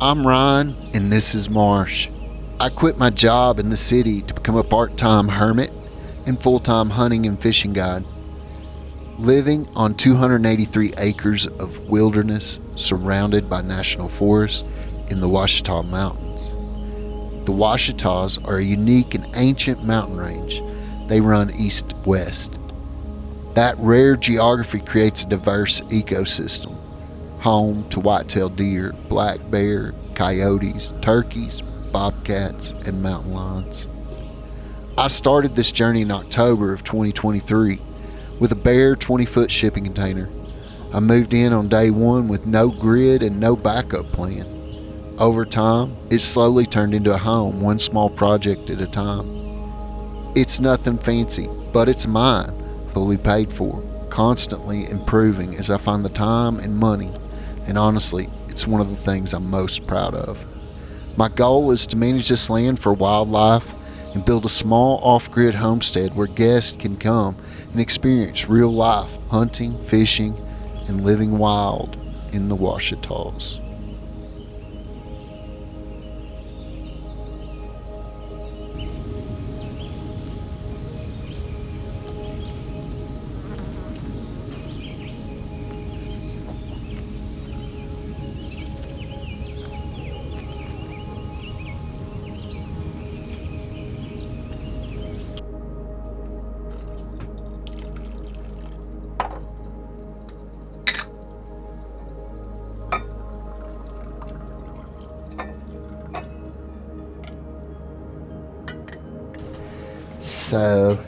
I'm Ryan, and this is Marsh. I quit my job in the city to become a part-time hermit and full-time hunting and fishing guide, living on 283 acres of wilderness surrounded by national forests in the Ouachita Mountains. The Ouachitas are a unique and ancient mountain range. They run east-west. That rare geography creates a diverse ecosystem, home to white-tailed deer, black bear, coyotes, turkeys, bobcats, and mountain lions. I started this journey in October of 2023 with a bare 20-foot shipping container. I moved in on day one with no grid and no backup plan. Over time, it slowly turned into a home, one small project at a time. It's nothing fancy, but it's mine, fully paid for, constantly improving as I find the time and money. And honestly, it's one of the things I'm most proud of. My goal is to manage this land for wildlife and build a small off-grid homestead where guests can come and experience real life hunting, fishing, and living wild in the Ouachitas. So,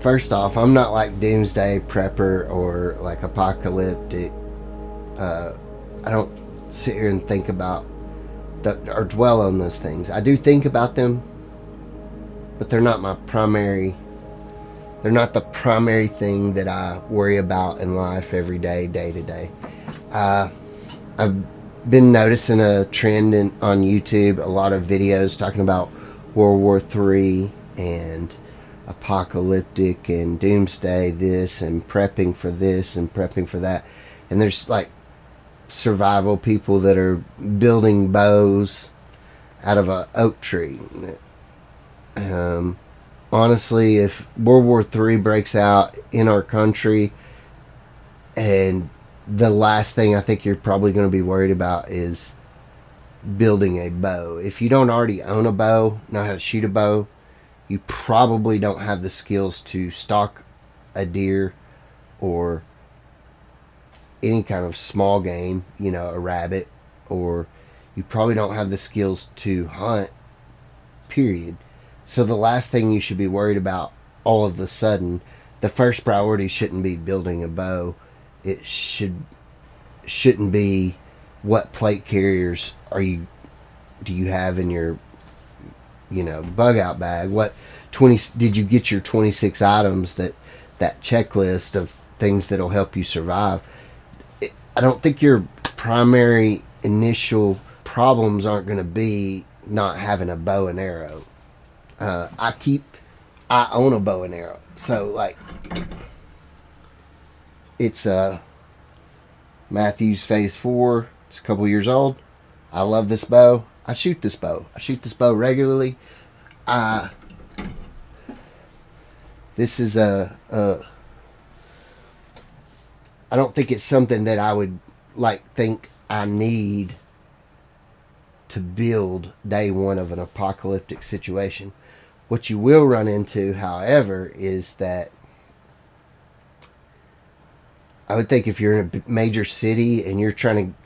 first off, I'm not like doomsday prepper or like apocalyptic. I don't sit here and think about or dwell on those things. I do think about them, but they're not the primary thing that I worry about in life every day, day to day. I've been noticing a trend on YouTube, a lot of videos talking about World War III and apocalyptic and doomsday this and prepping for this and prepping for that. And there's like survival people that are building bows out of an oak tree. Honestly, if World War III breaks out in our country, and the last thing I think you're probably going to be worried about is building a bow. If you don't already own a bow, know how to shoot a bow, you probably don't have the skills to stalk a deer or any kind of small game, a rabbit, or you probably don't have the skills to hunt, period. So the last thing you should be worried about all of a sudden, the first priority shouldn't be building a bow. It shouldn't be what plate carriers do you have in your bug out bag. Did you get your 26 items, that checklist of things that'll help you survive? I don't think your primary initial problems aren't going to be not having a bow and arrow. I own a bow and arrow, so like it's Matthews Phase 4. It's a couple years old. I love this bow. I shoot this bow regularly. This is I don't think it's something that I would think I need to build day one of an apocalyptic situation. What you will run into, however, is that I would think if you're in a major city and you're trying to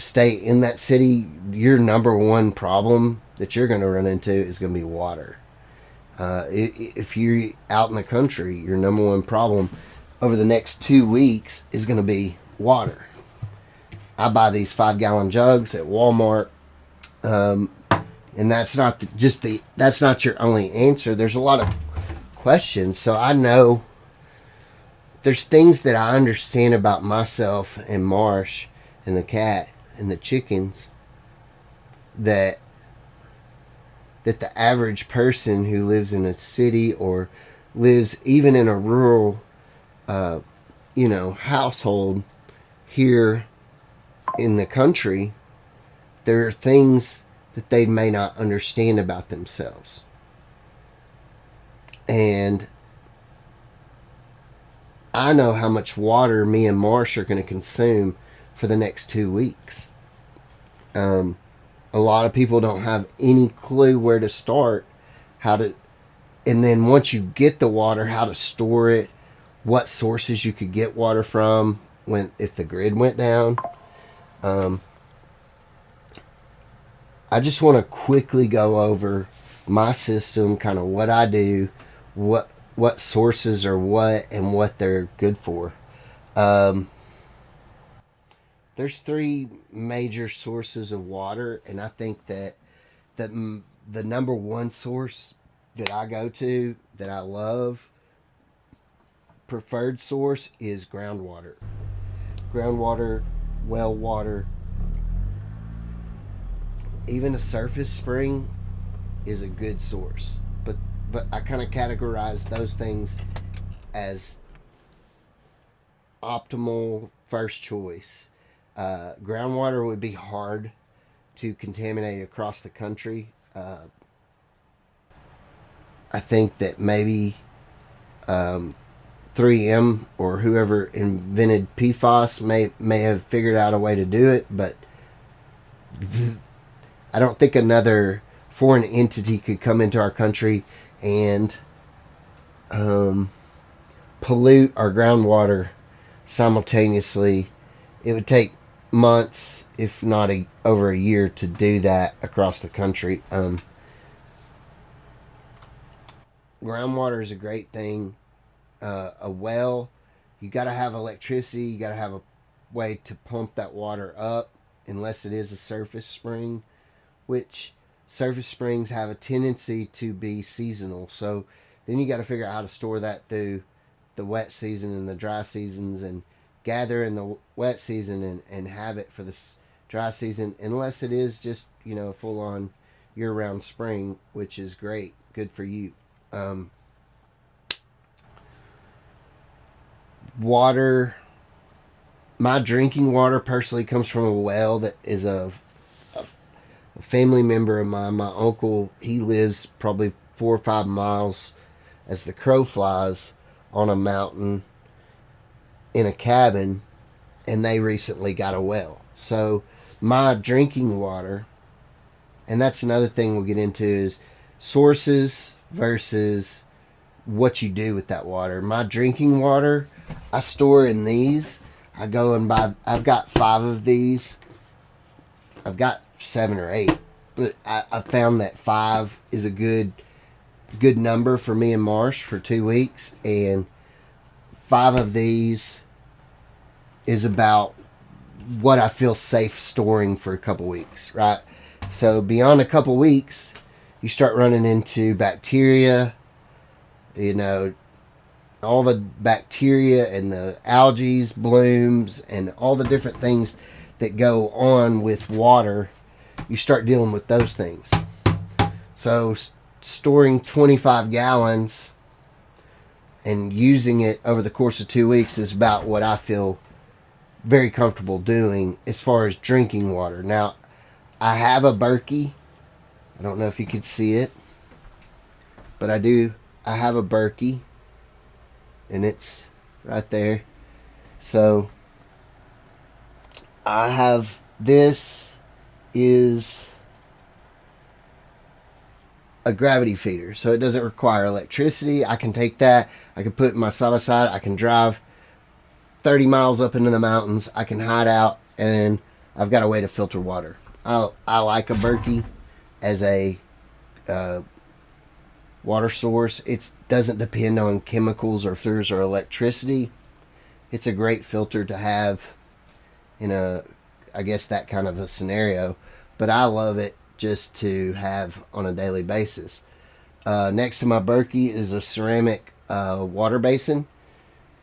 stay in that city, your number one problem that you're going to run into is going to be water. If you're out in the country, your number one problem over the next 2 weeks is going to be water. I buy these 5-gallon jugs at Walmart, and that's not that's not your only answer. There's a lot of questions, so I know there's things that I understand about myself and Marsh and the cat and the chickens that the average person who lives in a city or lives even in a rural household here in the country there are things that they may not understand about themselves. And I know how much water me and Marsh are going to consume for the next 2 weeks. A lot of people don't have any clue where to start, and then once you get the water, how to store it, what sources you could get water from if the grid went down. I just want to quickly go over my system, kind of what I do, what sources are what, and what they're good for. There's 3 major sources of water, and I think that the number one source that I go to, that I love, preferred source, is groundwater. Groundwater, well water, even a surface spring is a good source. But I kind of categorize those things as optimal first choice. Groundwater would be hard to contaminate across the country. I think that maybe 3M or whoever invented PFAS may have figured out a way to do it, but I don't think another foreign entity could come into our country and pollute our groundwater simultaneously. It would take months, if not over a year, to do that across the country. Groundwater is a great thing. A well, you got to have electricity. You got to have a way to pump that water up, unless it is a surface spring, which surface springs have a tendency to be seasonal. So then you got to figure out how to store that through the wet season and the dry seasons, and gather in the wet season and have it for the dry season, unless it is just, a full-on year-round spring, which is great, good for you. Water, my drinking water personally comes from a well that is a family member of mine. My uncle, he lives probably 4 or 5 miles as the crow flies on a mountain in a cabin, and they recently got a well. So my drinking water, and that's another thing we'll get into, is sources versus what you do with that water. My drinking water, I store in these. I go and buy, I've got 5 of these. I've got 7 or 8, but I found that 5 is a good number for me and Marsh for 2 weeks, and 5 of these is about what I feel safe storing for a couple weeks, right? So beyond a couple weeks, you start running into bacteria, all the bacteria and the algae blooms and all the different things that go on with water. You start dealing with those things. So storing 25 gallons and using it over the course of 2 weeks is about what I feel very comfortable doing as far as drinking water. Now, I have a Berkey. I don't know if you could see it, but I do. I have a Berkey, and it's right there. So I have, this is a gravity feeder, so it doesn't require electricity. I can take that, I can put it in my side by side, I can drive 30 miles up into the mountains, I can hide out, and I've got a way to filter water. I like a Berkey as a water source. It doesn't depend on chemicals or filters or electricity. It's a great filter to have in I guess that kind of a scenario, but I love it just to have on a daily basis. Next to my Berkey is a ceramic water basin,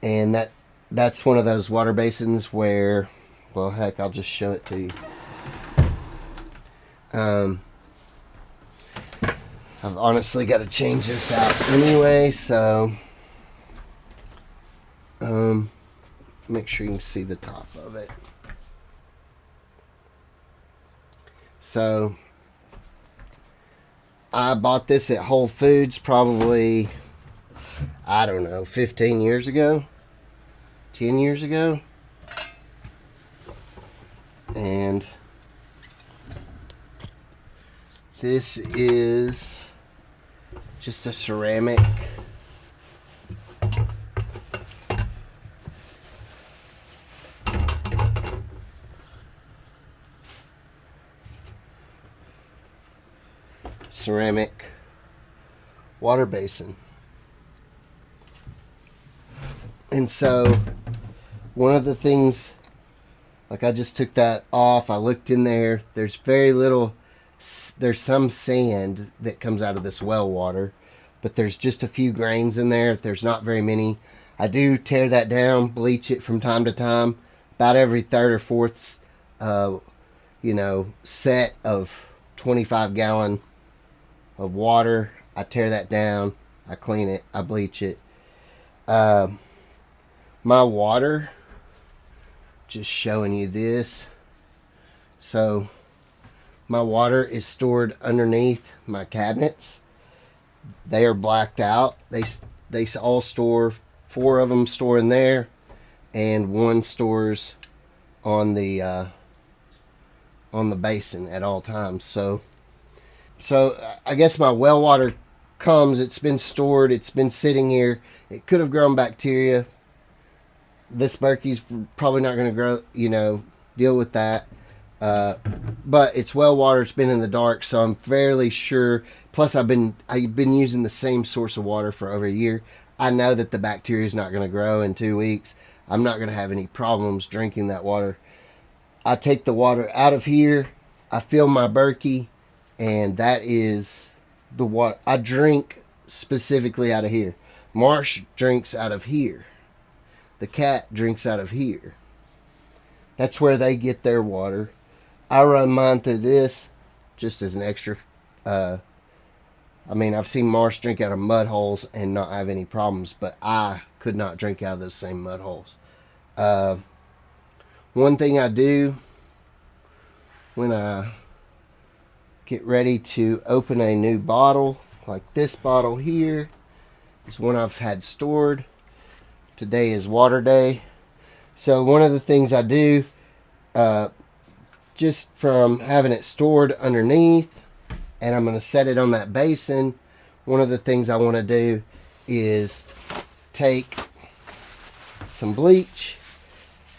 and that's one of those water basins where, well, heck, I'll just show it to you. I've honestly got to change this out anyway, so make sure you can see the top of it. So I bought this at Whole Foods probably, I don't know, 15 years ago, 10 years ago. And this is just a ceramic water basin. And so one of the things, like, I just took that off, I looked in there, there's very little, there's some sand that comes out of this well water, but there's just a few grains in there. There's not very many. I do tear that down, bleach it from time to time, about every third or fourth set of 25-gallon of water. I tear that down, I clean it, I bleach it. My water, just showing you this. So my water is stored underneath my cabinets. They are blacked out. They all store, 4 of them store in there, and 1 stores on the basin at all times. So I guess my well water comes, it's been stored, it's been sitting here. It could have grown bacteria. This Berkey's probably not going to grow, deal with that. But it's well water, it's been in the dark, so I'm fairly sure. Plus I've been using the same source of water for over a year. I know that the bacteria is not going to grow in 2 weeks. I'm not going to have any problems drinking that water. I take the water out of here, I fill my Berkey, and that is the water I drink specifically out of here. Marsh drinks out of here. The cat drinks out of here. That's where they get their water. I run mine through this just as an extra. I've seen Marsh drink out of mud holes and not have any problems, but I could not drink out of those same mud holes. One thing I do when I get ready to open a new bottle, like this bottle here, is one I've had stored. Today is water day. So one of the things I do, just from having it stored underneath, and I'm going to set it on that basin, one of the things I want to do is take some bleach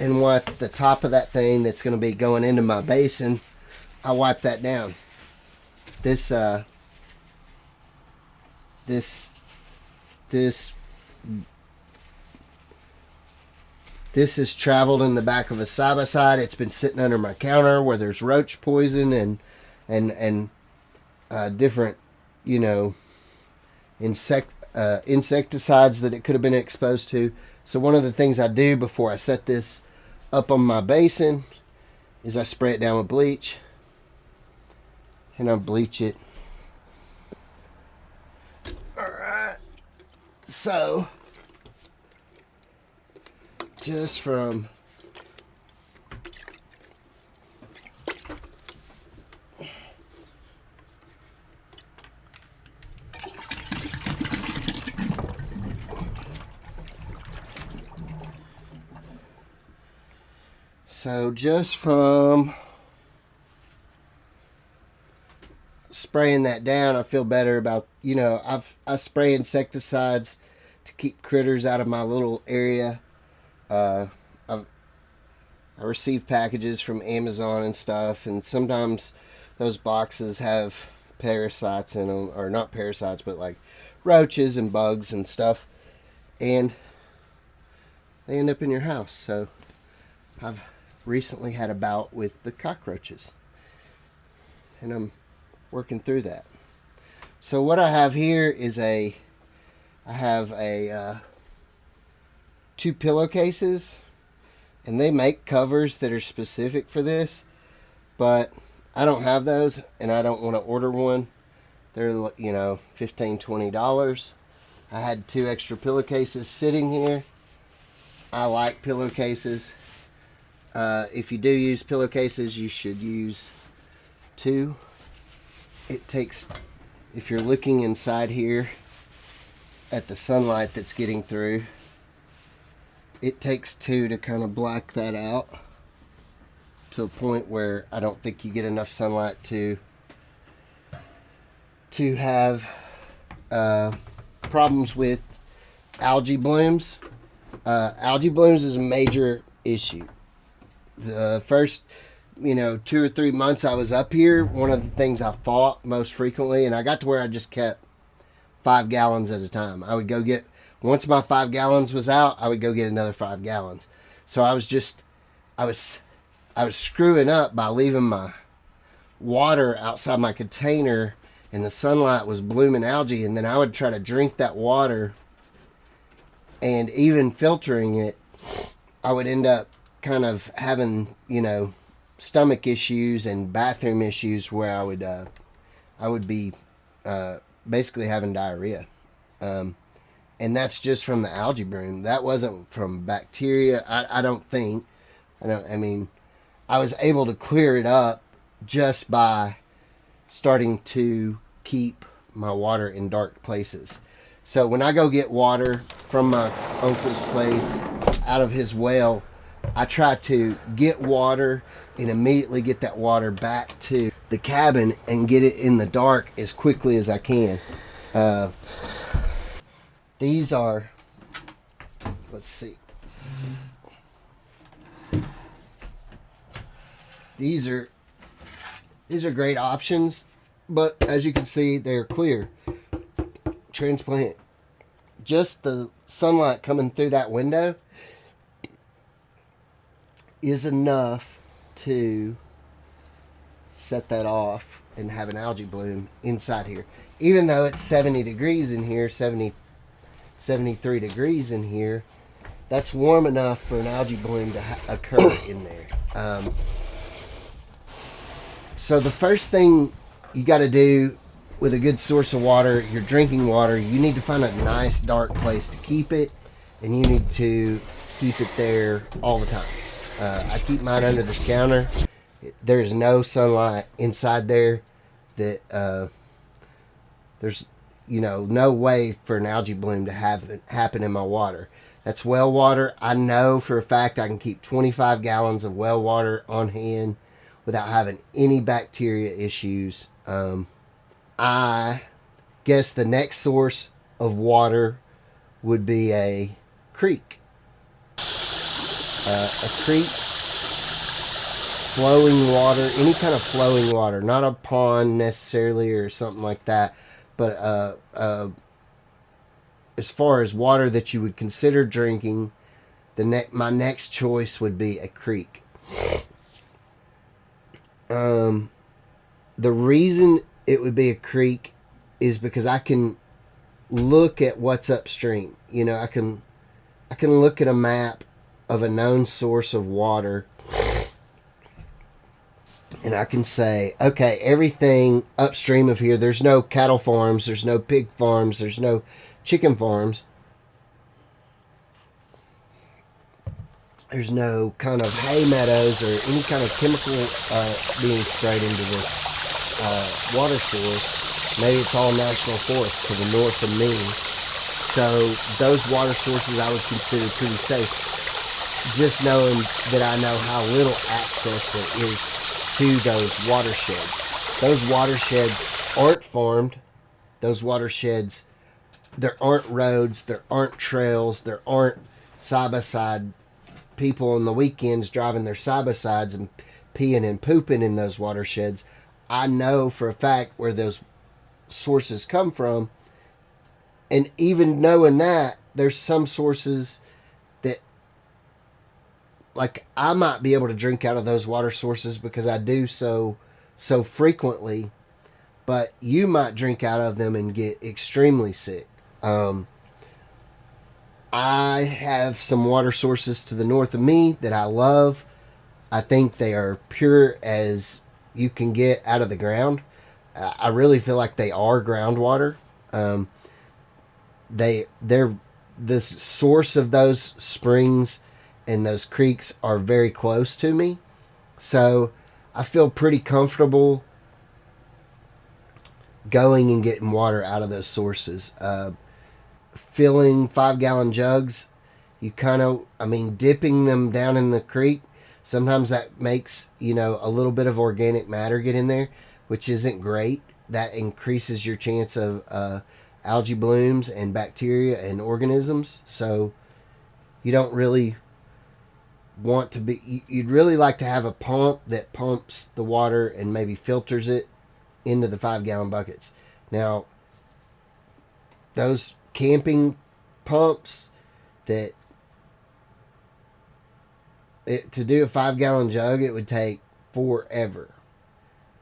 and wipe the top of that thing that's going to be going into my basin. I wipe that down. This has traveled in the back of a side-by-side. It's been sitting under my counter where there's roach poison and different, insecticides that it could have been exposed to. So one of the things I do before I set this up on my basin is I spray it down with bleach, and I bleach it. Alright, so just from spraying that down, I feel better about, I spray insecticides to keep critters out of my little area. I receive packages from Amazon and stuff, and sometimes those boxes have parasites in them, or not parasites, but like roaches and bugs and stuff, and they end up in your house. So I've recently had a bout with the cockroaches, and I'm working through that. So what I have here is I have 2 pillowcases, and they make covers that are specific for this, but I don't have those, and I don't want to order one. They're, $15-20. I had 2 extra pillowcases sitting here. I like pillowcases. If you do use pillowcases, you should use 2. It takes, if you're looking inside here at the sunlight that's getting through, it takes 2 to kind of black that out to a point where I don't think you get enough sunlight to have problems with algae blooms. Algae blooms is a major issue. The first 2 or 3 months I was up here, one of the things I fought most frequently, and I got to where I just kept 5 gallons at a time. I would go get, once my 5 gallons was out, I would go get another 5 gallons. So I was screwing up by leaving my water outside my container, and the sunlight was blooming algae, and then I would try to drink that water, and even filtering it, I would end up kind of having, stomach issues and bathroom issues where I would be basically having diarrhea. And that's just from the algae bloom. That wasn't from bacteria, I don't think. I was able to clear it up just by starting to keep my water in dark places. So when I go get water from my uncle's place out of his well, I try to get water and immediately get that water back to the cabin and get it in the dark as quickly as I can. These are, let's see. These are great options, but as you can see, they're clear. Transparent. Just the sunlight coming through that window is enough to set that off and have an algae bloom inside here. Even though it's 70 degrees in here, 73 degrees in here, that's warm enough for an algae bloom to occur in there. So the first thing you got to do with a good source of water, your drinking water, you need to find a nice dark place to keep it, and you need to keep it there all the time. I keep mine under this counter. There's no sunlight inside there. That there's no way for an algae bloom to happen in my water. That's well water. I know for a fact I can keep 25 gallons of well water on hand without having any bacteria issues. I guess the next source of water would be a creek. A creek, flowing water, any kind of flowing water, not a pond necessarily or something like that, but as far as water that you would consider drinking, my next choice would be a creek. The reason it would be a creek is because I can look at what's upstream. I can look at a map of a known source of water, and I can say, okay, everything upstream of here, there's no cattle farms, there's no pig farms, there's no chicken farms, there's no kind of hay meadows or any kind of chemical being sprayed into this water source. Maybe it's all national forest to the north of me. So those water sources I would consider pretty safe, just knowing that I know how little access there is to those watersheds. Those watersheds aren't farmed. Those watersheds, there aren't roads, there aren't trails, there aren't side-by-side people on the weekends driving their side-by-sides and peeing and pooping in those watersheds. I know for a fact where those sources come from, and even knowing that, there's some sources that, like, I might be able to drink out of those water sources because I do so frequently, but you might drink out of them and get extremely sick. I have some water sources to the north of me that I love. I think they are pure as you can get out of the ground. I really feel like they are groundwater. They're the source of those springs and those creeks are very close to me, so I feel pretty comfortable going and getting water out of those sources. Filling 5-gallon jugs, you kind of, I mean, dipping them down in the creek, sometimes that makes, a little bit of organic matter get in there, which isn't great. That increases your chance of algae blooms and bacteria and organisms. So you don't really want to be, you'd really like to have a pump that pumps the water and maybe filters it into the 5-gallon buckets. Now, those camping pumps that to do a 5-gallon jug, it would take forever.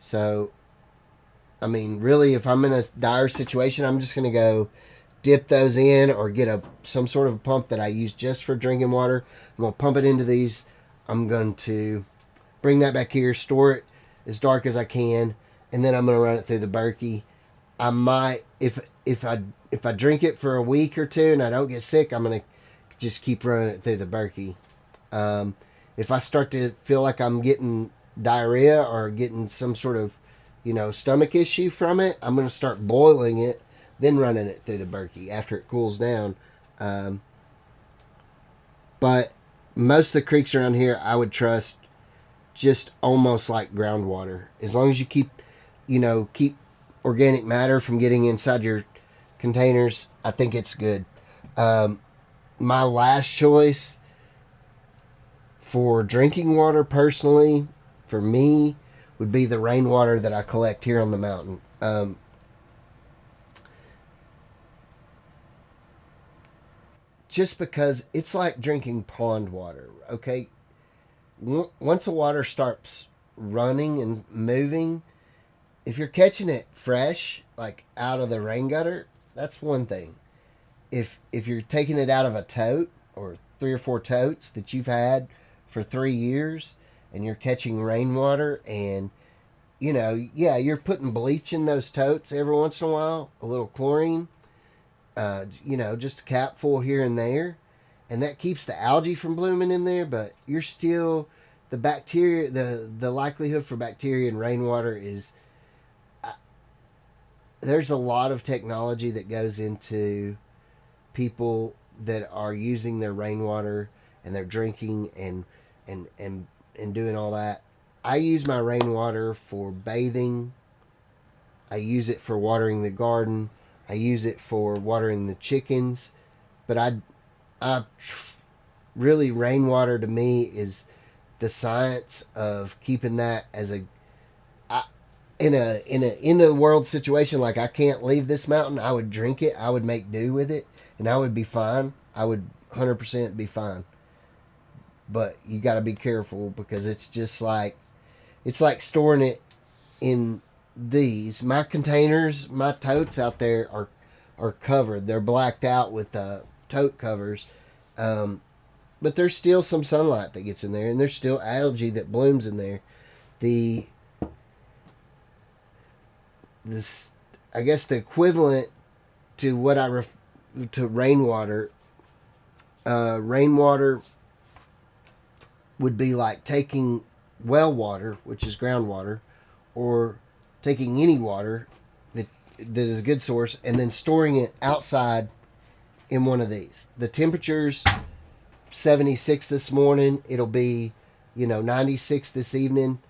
So, I mean, really, if I'm in a dire situation, I'm just going to go dip those in or get some sort of pump that I use just for drinking water. I'm going to pump it into these. I'm going to bring that back here, store it as dark as I can, and then I'm going to run it through the Berkey. I might, if I drink it for a week or two and I don't get sick, I'm going to just keep running it through the Berkey. If I start to feel like I'm getting diarrhea or getting some sort of, stomach issue from it, I'm going to start boiling it, then running it through the Berkey after it cools down. But most of the creeks around here, I would trust just almost like groundwater. As long as you keep organic matter from getting inside your containers, I think it's good. My last choice for drinking water, personally, for me, would be the rainwater that I collect here on the mountain. Just because it's like drinking pond water, okay? Once the water starts running and moving, if you're catching it fresh, like out of the rain gutter, that's one thing. If you're taking it out of a tote or 3 or 4 totes that you've had for 3 years and you're catching rainwater and, you're putting bleach in those totes every once in a while, a little chlorine, just a capful here and there, and that keeps the algae from blooming in there, but you're still, the bacteria, the likelihood for bacteria in rainwater is, there's a lot of technology that goes into people that are using their rainwater and they're drinking and doing all that. I use my rainwater for bathing. I use it for watering the garden. I use it for watering the chickens. But I really, rainwater to me is the science of keeping that as in a end of the world situation, like I can't leave this mountain, I would drink it, I would make do with it, and I would be fine. I would 100% be fine. But you got to be careful because it's just like, it's like storing it in these. My containers, my totes out there are covered. They're blacked out with tote covers. But there's still some sunlight that gets in there, and there's still algae that blooms in there. I guess the equivalent to what to rainwater. Rainwater would be like taking well water, which is groundwater, or taking any water that is a good source, and then storing it outside in one of these. The temperature's 76 this morning. It'll be, 96 this evening.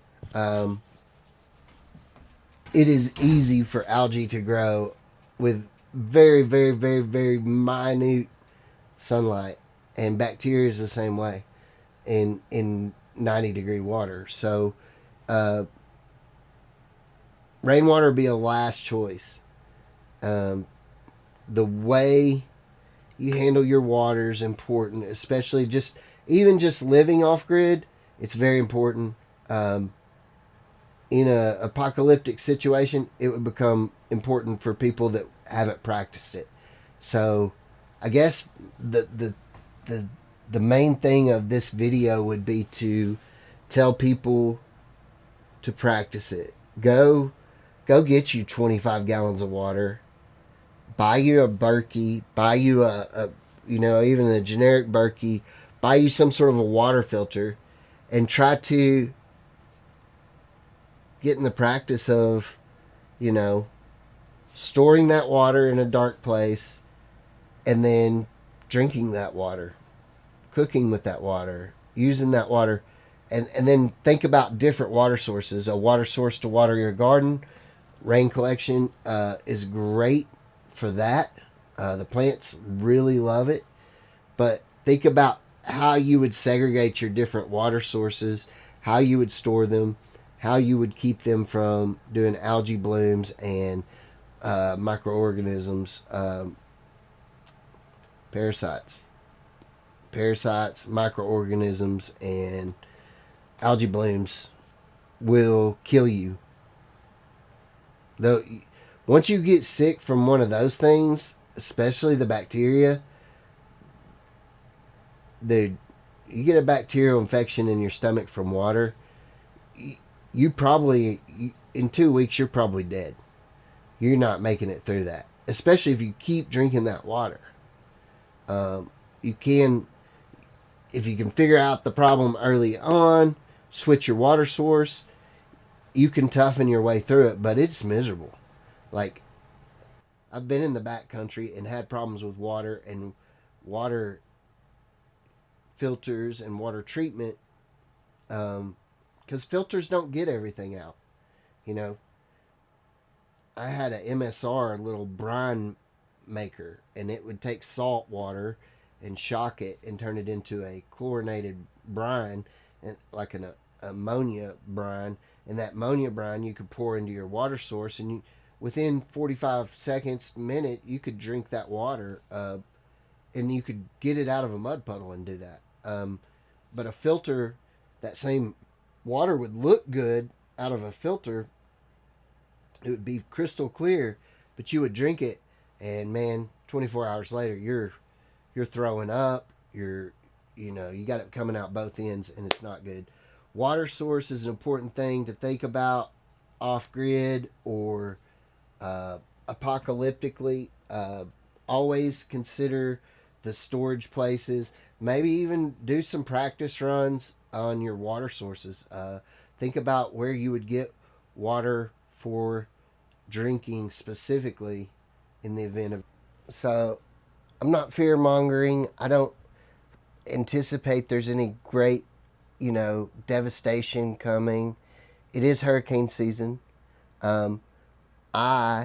It is easy for algae to grow with very, very, very, very minute sunlight, and bacteria is the same way in 90-degree water. So rainwater would be a last choice. The way you handle your water is important, especially even just living off grid. It's very important. In a apocalyptic situation, it would become important for people that haven't practiced it. So I guess the main thing of this video would be to tell people to practice it. Go get you 25 gallons of water. Buy you a Berkey. Buy you even a generic Berkey. Buy you some sort of a water filter, and try to get in the practice of, storing that water in a dark place, and then drinking that water, cooking with that water, using that water, and then think about different water sources. A water source to water your garden, rain collection is great for that. The plants really love it. But think about how you would segregate your different water sources, how you would store them, how you would keep them from doing algae blooms and microorganisms, parasites, microorganisms, and algae blooms will kill you. Though, once you get sick from one of those things, especially the bacteria, dude, you get a bacterial infection in your stomach from water, you probably, in 2 weeks, you're probably dead. You're not making it through that, especially if you keep drinking that water. You can, if you can figure out the problem early on, switch your water source, you can toughen your way through it, but it's miserable. Like, I've been in the back country and had problems with water and water filters and water treatment, because filters don't get everything out. You know, I had a MSR little brine maker, and it would take salt water and shock it and turn it into a chlorinated brine, and like an ammonia brine. And that ammonia brine you could pour into your water source, and you, within 45 seconds, minute, you could drink that water, and you could get it out of a mud puddle and do that. But a filter, that same water would look good out of a filter. It would be crystal clear, but you would drink it, and man, 24 hours later, you're throwing up. You got it coming out both ends, and it's not good. Water source is an important thing to think about off grid or apocalyptically. Always consider the storage places. Maybe even do some practice runs on your water sources. Think about where you would get water for drinking specifically in the event of. So, I'm not fear mongering. I don't anticipate there's any great, devastation coming. It is hurricane season. After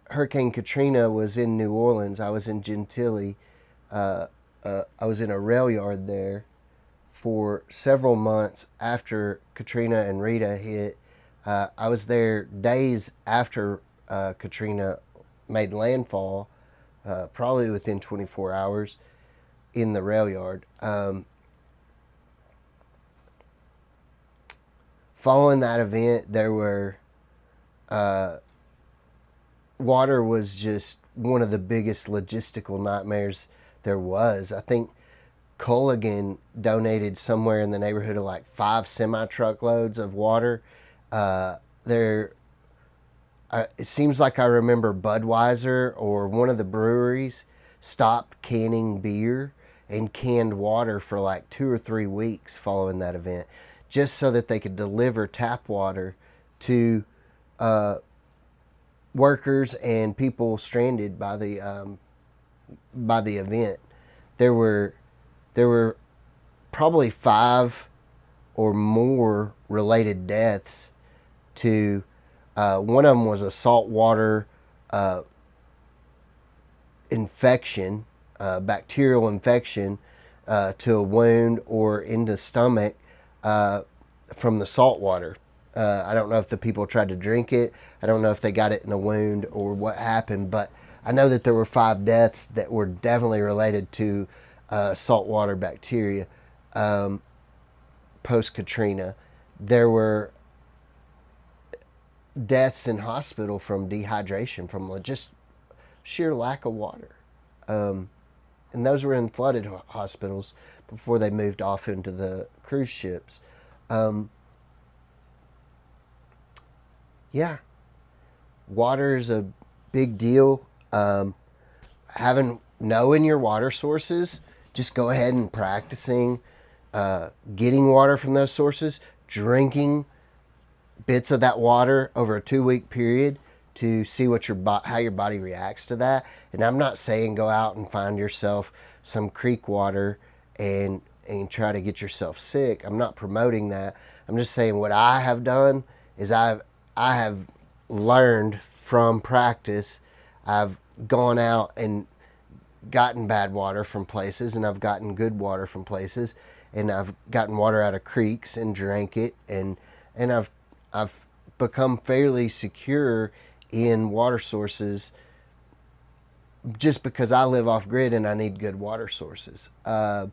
Hurricane Katrina was in New Orleans, I was in Gentilly. I was in a rail yard there for several months after Katrina and Rita hit. I was there days after Katrina made landfall, probably within 24 hours in the rail yard. Following that event, there were water was just one of the biggest logistical nightmares there was. I think Culligan donated somewhere in the neighborhood of like 5 semi-truckloads of water. It seems like I remember Budweiser or one of the breweries stopped canning beer and canned water for like 2 or 3 weeks following that event, just so that they could deliver tap water to workers and people stranded by the event. There were probably 5 or more related deaths to. One of them was a saltwater infection, bacterial infection to a wound or in the stomach from the salt water. I don't know if the people tried to drink it. I don't know if they got it in a wound or what happened, but I know that there were 5 deaths that were definitely related to saltwater bacteria post-Katrina. There were deaths in hospital from dehydration, from just sheer lack of water. And those were in flooded hospitals before they moved off into the cruise ships. Yeah, water is a big deal. Knowing your water sources, just go ahead and practicing getting water from those sources, drinking bits of that water over a 2-week period to see what how your body reacts to that. And I'm not saying go out and find yourself some creek water and try to get yourself sick. I'm not promoting that. I'm just saying what I have done is I have learned from practice. I've gone out and gotten bad water from places, and I've gotten good water from places, and I've gotten water out of creeks and drank it, and I've become fairly secure in water sources just because I live off grid and I need good water sources. Am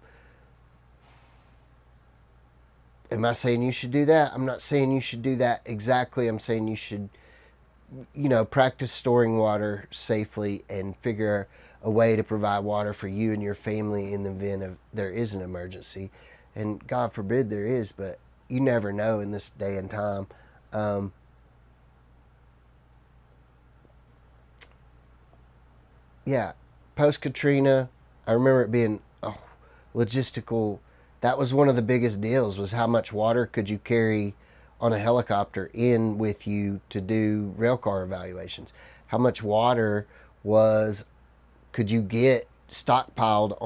I saying you should do that? I'm not saying you should do that exactly. I'm saying you should, practice storing water safely and figure a way to provide water for you and your family in the event of there is an emergency. And God forbid there is, but you never know in this day and time. Yeah, post Katrina, I remember it being logistical. That was one of the biggest deals, was how much water could you carry on a helicopter in with you to do railcar evaluations. How much water could you get stockpiled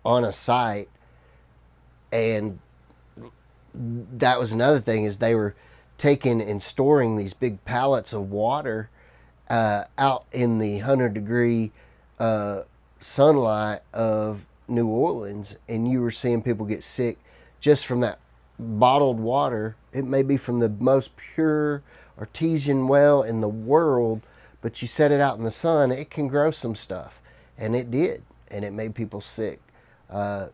on a site. And that was another thing, is they were taking and storing these big pallets of water out in the 100-degree sunlight of New Orleans, and you were seeing people get sick just from that bottled water. It may be from the most pure artesian well in the world, but you set it out in the sun, it can grow some stuff, and it did, and it made people sick. I'm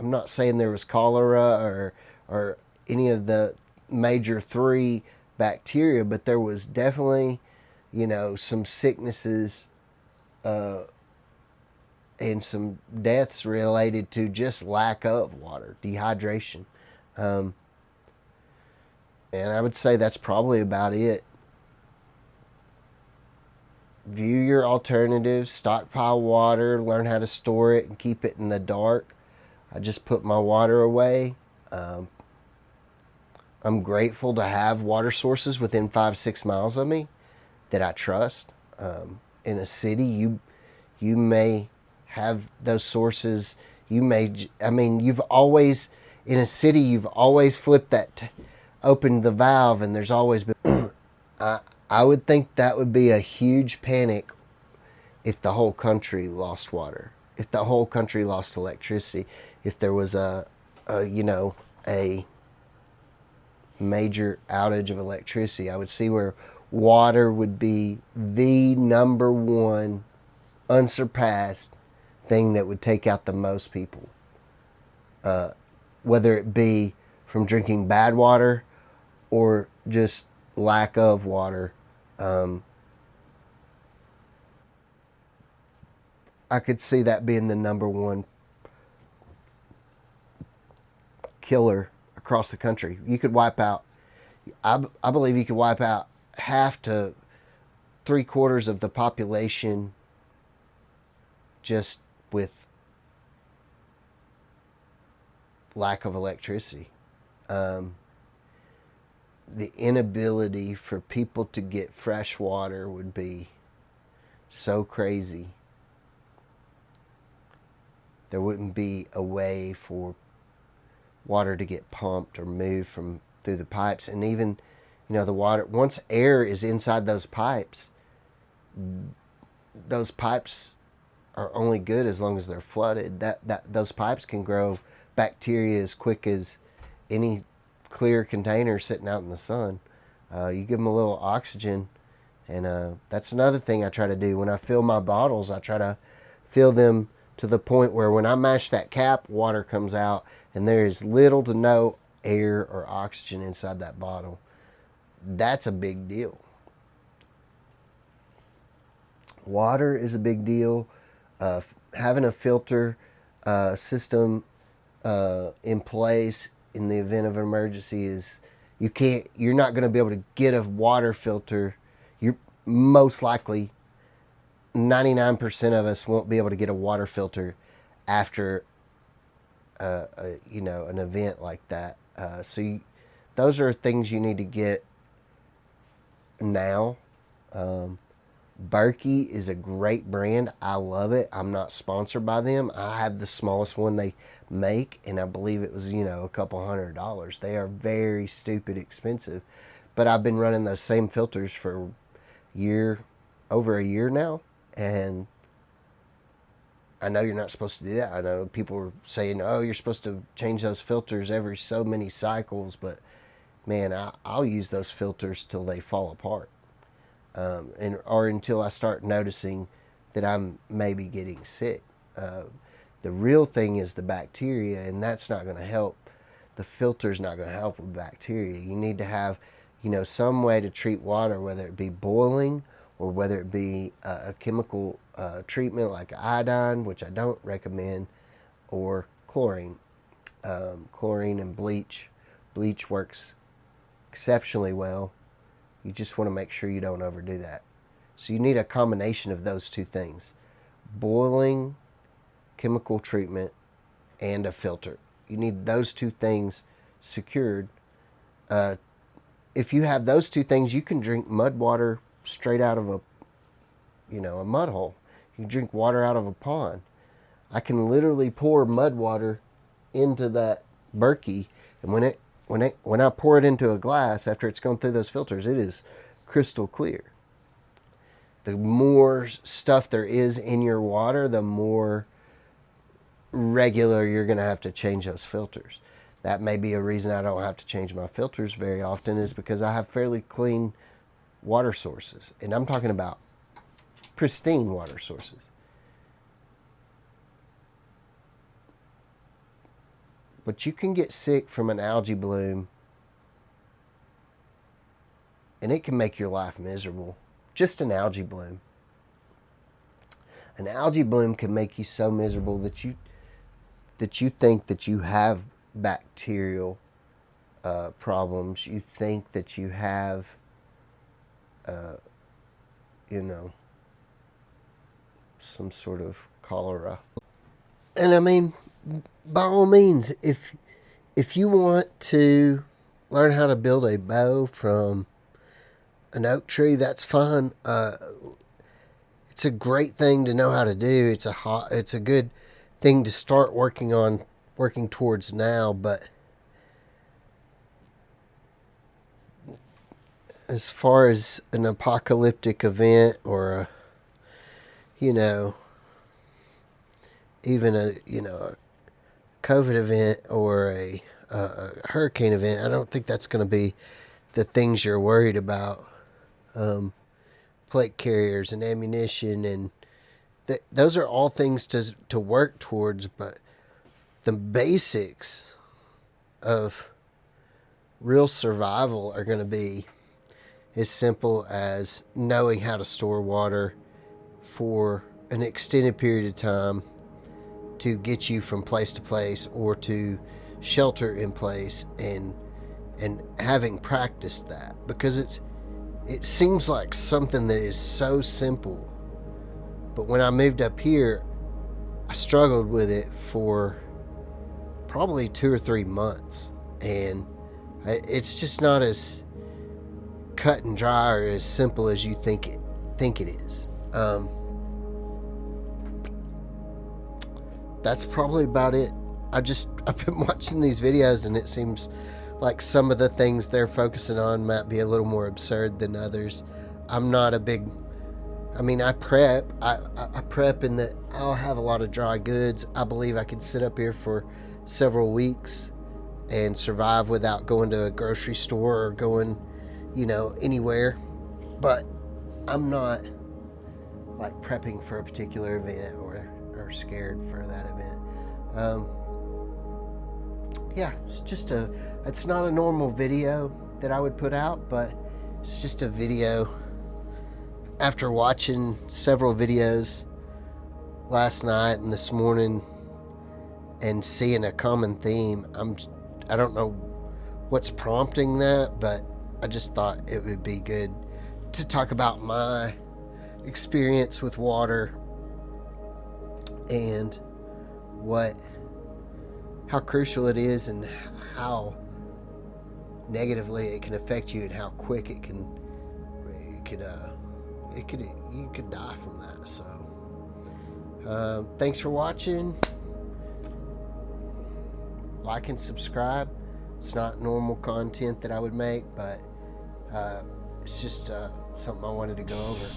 not saying there was cholera or any of the major 3 bacteria, but there was definitely, some sicknesses and some deaths related to just lack of water, dehydration. And I would say that's probably about it. View your alternatives, stockpile water, learn how to store it and keep it in the dark. I just put my water away. I'm grateful to have water sources within 5-6 miles of me that I trust. In a city, you may have those sources. You've always, in a city, you've always flipped opened the valve, and there's always been. I would think that would be a huge panic if the whole country lost water, if the whole country lost electricity, if there was a major outage of electricity. I would see where water would be the number one unsurpassed thing that would take out the most people. Whether it be from drinking bad water or just lack of water. I could see that being the number one killer across the country. You could wipe out, I believe you could wipe out half to 3/4 of the population just with lack of electricity. The inability for people to get fresh water would be so crazy. There wouldn't be a way for water to get pumped or moved through the pipes. And even, the water, once air is inside those pipes are only good as long as they're flooded. Those pipes can grow bacteria as quick as any clear container sitting out in the sun. You give them a little oxygen, and that's another thing I try to do. When I fill my bottles, I try to fill them to the point where when I mash that cap, water comes out, and there is little to no air or oxygen inside that bottle. That's a big deal. Water is a big deal. Having a filter system in place in the event of an emergency is, you're not going to be able to get a water filter. You're most likely 99% of us won't be able to get a water filter after an event like that. So those are things you need to get now. Berkey is a great brand. I love it. I'm not sponsored by them. I have the smallest one they make, and I believe it was, a couple $100. They are very stupid expensive, but I've been running those same filters for over a year now, and I know you're not supposed to do that. I know people are saying, oh, you're supposed to change those filters every so many cycles, but man, I'll use those filters till they fall apart. Or until I start noticing that I'm maybe getting sick. The real thing is the bacteria, and that's not going to help. The filter's not going to help with bacteria. You need to have, some way to treat water, whether it be boiling or whether it be a chemical treatment like iodine, which I don't recommend, or chlorine. Chlorine and bleach. Bleach works exceptionally well. You just want to make sure you don't overdo that. So you need a combination of those two things: boiling, chemical treatment, and a filter. You need those two things secured. If you have those two things, you can drink mud water straight out of a mud hole. You can drink water out of a pond. I can literally pour mud water into that Berkey, and when I pour it into a glass after it's gone through those filters, it is crystal clear. The more stuff there is in your water, the more regular you're going to have to change those filters. That may be a reason I don't have to change my filters very often, is because I have fairly clean water sources. And I'm talking about pristine water sources. But you can get sick from an algae bloom, and it can make your life miserable. Just an algae bloom. An algae bloom can make you so miserable that you think that you have bacterial problems. You think that you have, some sort of cholera. And I mean, by all means, if you want to learn how to build a bow from an oak tree, that's fine. It's a great thing to know how to do. It's a good thing to start working towards now. But as far as an apocalyptic event, or even a COVID event or a hurricane event, I don't think that's going to be the things you're worried about. Plate carriers and ammunition, and those are all things to work towards, but the basics of real survival are going to be as simple as knowing how to store water for an extended period of time to get you from place to place, or to shelter in place, and having practiced that, because it seems like something that is so simple, but when I moved up here, I struggled with it for probably 2 or 3 months, and it's just not as cut and dry or as simple as you think it is. That's probably about it. I've been watching these videos, and it seems like some of the things they're focusing on might be a little more absurd than others. I'm not a big... I prep. I prep in that I'll have a lot of dry goods. I believe I could sit up here for several weeks and survive without going to a grocery store or going, anywhere. But I'm not like prepping for a particular event or scared for that event. It's not a normal video that I would put out, but it's just a video after watching several videos last night and this morning and seeing a common theme. I don't know what's prompting that, but I just thought it would be good to talk about my experience with water and how crucial it is, and how negatively it can affect you and how quick you could die from that. So thanks for watching. Like and subscribe. It's not normal content that I would make, but it's just something I wanted to go over.